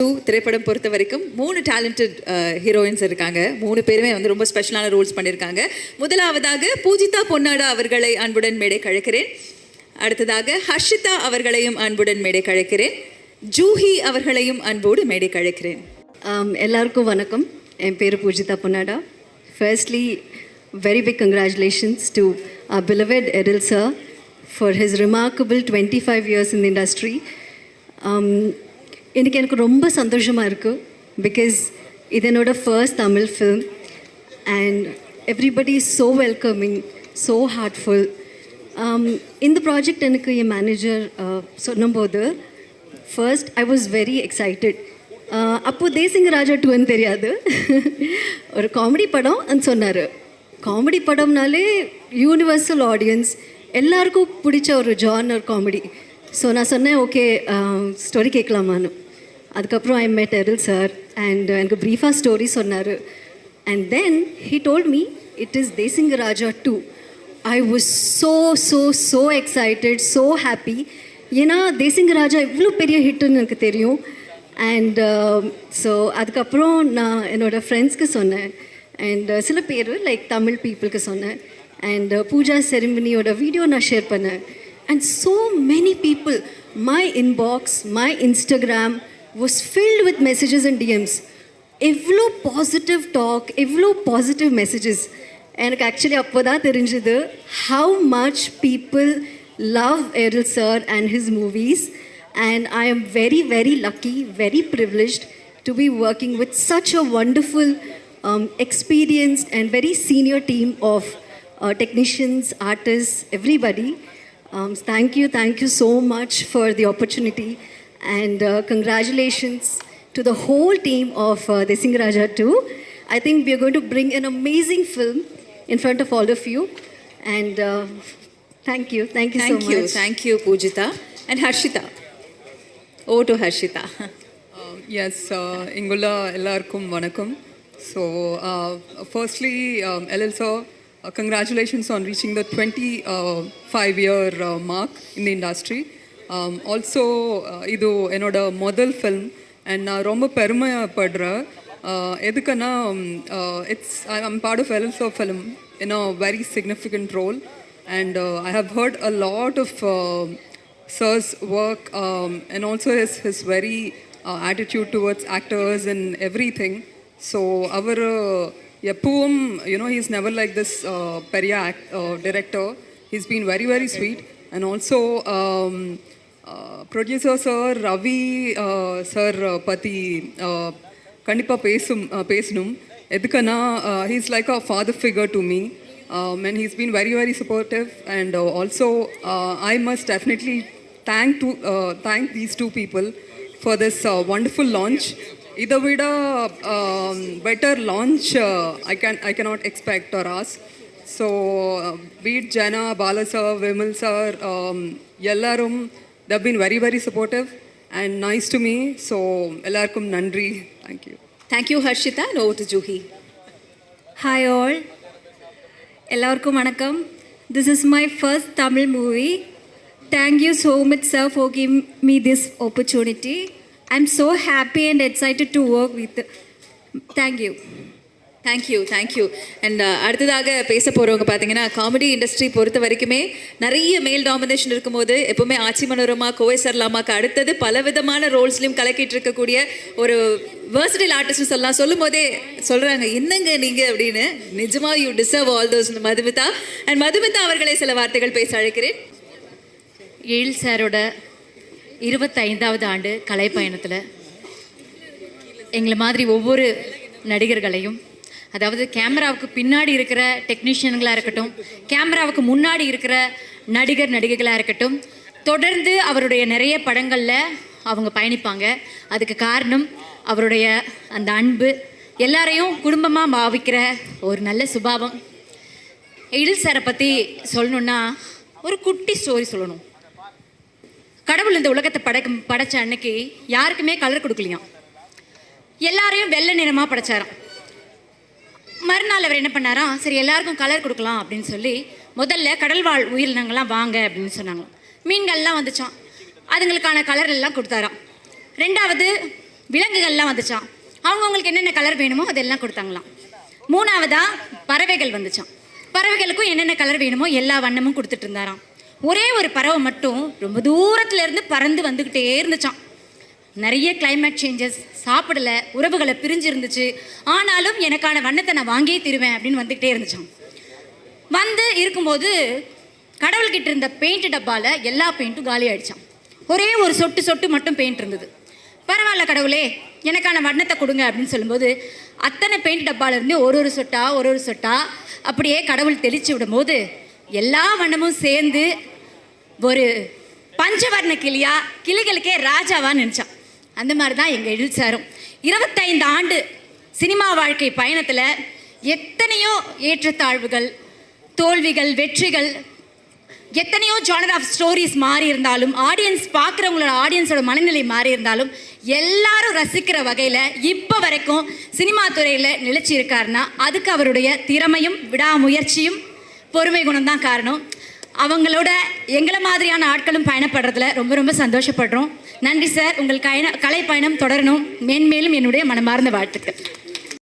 திரைப்படம் பொறுத்த வரைக்கும் 3 டேலண்டட் ஹீரோயின்ஸ் இருக்காங்க. 3 பேருமே வந்து ரொம்ப ஸ்பெஷலான ரோல்ஸ் பண்ணியிருக்காங்க. முதலாவதாக பூஜிதா பொன்னாடா அவர்களை அன்புடன் மேடை கழைக்கிறேன். அடுத்ததாக ஹர்ஷிதா அவர்களையும் அன்புடன் மேடை கழைக்கிறேன். ஜூஹி அவர்களையும் அன்போடு மேடை கழைக்கிறேன். எல்லாருக்கும் வணக்கம். என் பேர் Poojitha Ponnada. Firstly very big congratulations to our beloved Edil sir for his remarkable 25 years in the industry. இன்றைக்கி எனக்கு ரொம்ப சந்தோஷமாக இருக்குது பிகாஸ் இது என்னோட first Tamil film and everybody is so welcoming, so heartful. இந்த ப்ராஜெக்ட் எனக்கு என் மேனேஜர் சொன்னபோது first I was very excited. அப்போது தேசிங்க ராஜா 2ன்னு தெரியாது, ஒரு காமெடி படம் சொன்னார். காமெடி படம்னாலே யூனிவர்சல் ஆடியன்ஸ் எல்லாருக்கும் பிடிச்ச ஒரு ஜானர் காமெடி. ஸோ நான் சொன்னேன் ஓகே ஸ்டோரி கேட்கலாமான்னு. அதுக்கப்புறம் ஐ மெட் எடில் சார் அண்ட் எனக்கு ப்ரீஃபாக ஸ்டோரி சொன்னார். And then he told me it is Desinga Raja 2. I was so so so excited, so happy. ஏன்னா தேசிங்க ராஜா இவ்வளோ பெரிய ஹிட்டுன்னு எனக்கு தெரியும். அண்ட் ஸோ அதுக்கப்புறம் நான் என்னோடய ஃப்ரெண்ட்ஸ்க்கு சொன்னேன் அண்ட் சில பேர் லைக் தமிழ் பீப்புளுக்கு சொன்னேன். அண்ட் பூஜா செரிமனியோட வீடியோ நான் ஷேர் பண்ணேன். And so many people, my inbox, my Instagram was filled with messages and DMs. Evlo positive talk, evlo positive messages. And actually appoda therinjadu how much people love Edil sir and his movies. And I am very, very lucky, very privileged to be working with such a wonderful, experienced and very senior team of technicians, artists, everybody. Thank you so much for the opportunity and congratulations to the whole team of Desinga Raja 2. I think we are going to bring an amazing film in front of all of you and thank you so much. Thank you Pujita and Harshita. Over to Harshita. Yes, Ingula ellarkum vanakkam. So firstly LL sir, congratulations on reaching the 25-year mark in the industry. Also, idu enoda model film and na romba perumayapadra. Edukana I'm part of LL sir film in a very significant role, and I have heard a lot of sir's work and also his very attitude towards actors and everything. So our Yapum, you know, he's never like this Periya director. He's been very, very sweet. And also producer sir, Ravi sir Pati, Kandipa Pesunum. Edukana, he's like a father figure to me. And he's been very, very supportive. And also, I must definitely thank these two people for this wonderful launch. Either vida better launch I cannot expect or ask. So be it Jana, Bala sir, Vimal sir, ellarum, they've been very, very supportive and nice to me. So ellarkum nandri. Thank you Harshita. And over to Juhi. Hi all, ellarkum vanakkam. This is my first Tamil movie. Thank you so much sir for giving me this opportunity. I'm so happy and excited to work with. Thank you. And அடுத்ததாக பேச போகிறவங்க பார்த்தீங்கன்னா comedy industry பொறுத்த வரைக்குமே நிறைய மேல் domination இருக்கும்போது எப்போவுமே ஆச்சி மனோரமா, கோவை சர்லாமாக்கு அடுத்தது பல விதமான ரோல்ஸ்லையும் கலக்கிட்டு இருக்கக்கூடிய ஒரு வேர்சடைல் ஆர்டிஸ்ட்னு சொல்லலாம். சொல்லும் போதே சொல்கிறாங்க என்னங்க நீங்கள் அப்படின்னு. நிஜமாக you deserve all those. Madhumita அவர்களை சில வார்த்தைகள் பேச அழைக்கிறேன். எழில் சாரோட 25வது ஆண்டு கலை பயணத்தில் எங்களை மாதிரி ஒவ்வொரு நடிகர்களையும், அதாவது கேமராவுக்கு பின்னாடி இருக்கிற டெக்னீஷியன்களாக இருக்கட்டும், கேமராவுக்கு முன்னாடி இருக்கிற நடிகர்களாக இருக்கட்டும், தொடர்ந்து அவருடைய நிறைய படங்களில் அவங்க பயணிப்பாங்க. அதுக்கு காரணம் அவருடைய அந்த அன்பு, எல்லாரையும் குடும்பமாக பாவிக்கிற ஒரு நல்ல சுபாவம். எழில் சாரை பற்றி சொல்லணுன்னா ஒரு குட்டி ஸ்டோரி சொல்லணும். கடவுள் இந்த உலகத்தை படைச்ச அன்னைக்கு யாருக்குமே கலர் கொடுக்கலையாம். எல்லாரையும் வெள்ளை நிறமாக படைச்சாராம். மறுநாள் அவர் என்ன பண்ணாராம், சரி எல்லாருக்கும் கலர் கொடுக்கலாம் அப்படின்னு சொல்லி முதல்ல கடல்வாழ் உயிரினங்கள்லாம் வாங்க அப்படின்னு சொன்னாங்க. மீன்கள்லாம் வந்துச்சான், அதுங்களுக்கான கலர் எல்லாம் கொடுத்தாராம். ரெண்டாவது விலங்குகள்லாம் வந்துச்சான். அவங்கவுங்களுக்கு என்னென்ன கலர் வேணுமோ அதெல்லாம் கொடுத்தாங்களாம். 3வதா பறவைகள் வந்துச்சான். பறவைகளுக்கும் என்னென்ன கலர் வேணுமோ எல்லா வண்ணமும் கொடுத்துட்டு இருந்தாராம். ஒரே ஒரு பறவை மட்டும் ரொம்ப தூரத்துல இருந்து பறந்து வந்துக்கிட்டே இருந்துச்சான். நிறைய கிளைமேட் சேஞ்சஸ், சாப்பிடல, உறவுகளை பிரிஞ்சு இருந்துச்சு. ஆனாலும் எனக்கான வண்ணத்தை நான் வாங்கியே தருவேன் அப்படின்னு வந்துக்கிட்டே இருந்துச்சான். வந்து இருக்கும்போது கடவுள்கிட்ட இருந்த பெயிண்ட் டப்பால எல்லா பெயிண்ட்டும் காலி ஆயிடுச்சான். ஒரே ஒரு சொட்டு சொட்டு மட்டும் பெயிண்ட் இருந்தது. பரவாயில்ல கடவுளே, எனக்கான வண்ணத்தை கொடுங்க அப்படின்னு சொல்லும்போது அத்தனை பெயிண்ட் டப்பால இருந்து ஒரு சொட்டா அப்படியே கடவுள் தெளிச்சு விடும்போது எல்லா வண்ணமும் சேர்ந்து ஒரு பஞ்சவர்ண கிளியா, கிளிகளுக்கே ராஜாவா நினைச்சான். அந்த மாதிரி தான் எங்கள் எழில் சாரும் 25 ஆண்டு சினிமா வாழ்க்கை பயணத்தில் எத்தனையோ ஏற்றத்தாழ்வுகள், தோல்விகள், வெற்றிகள், எத்தனையோ ஜானர் ஆஃப் ஸ்டோரிஸ் மாறி இருந்தாலும், ஆடியன்ஸ் பார்க்குறவங்களோட ஆடியன்ஸோட மனநிலை மாறி இருந்தாலும் எல்லாரும் ரசிக்கிற வகையில் இப்போ வரைக்கும் சினிமா துறையில் நிலைச்சி இருக்காருன்னா அதுக்கு அவருடைய திறமையும் விடாமுயற்சியும் பொறுமை குணம் தான் காரணம். அவங்களோட எங்களை மாதிரியான ஆட்களும் பயணப்படுறதுல ரொம்ப ரொம்ப சந்தோஷப்படுறோம். நன்றி சார். உங்கள் கலை பயணம் தொடரணும். மேன்மேலும் என்னுடைய மனமார்ந்த வாழ்த்துக்கள்.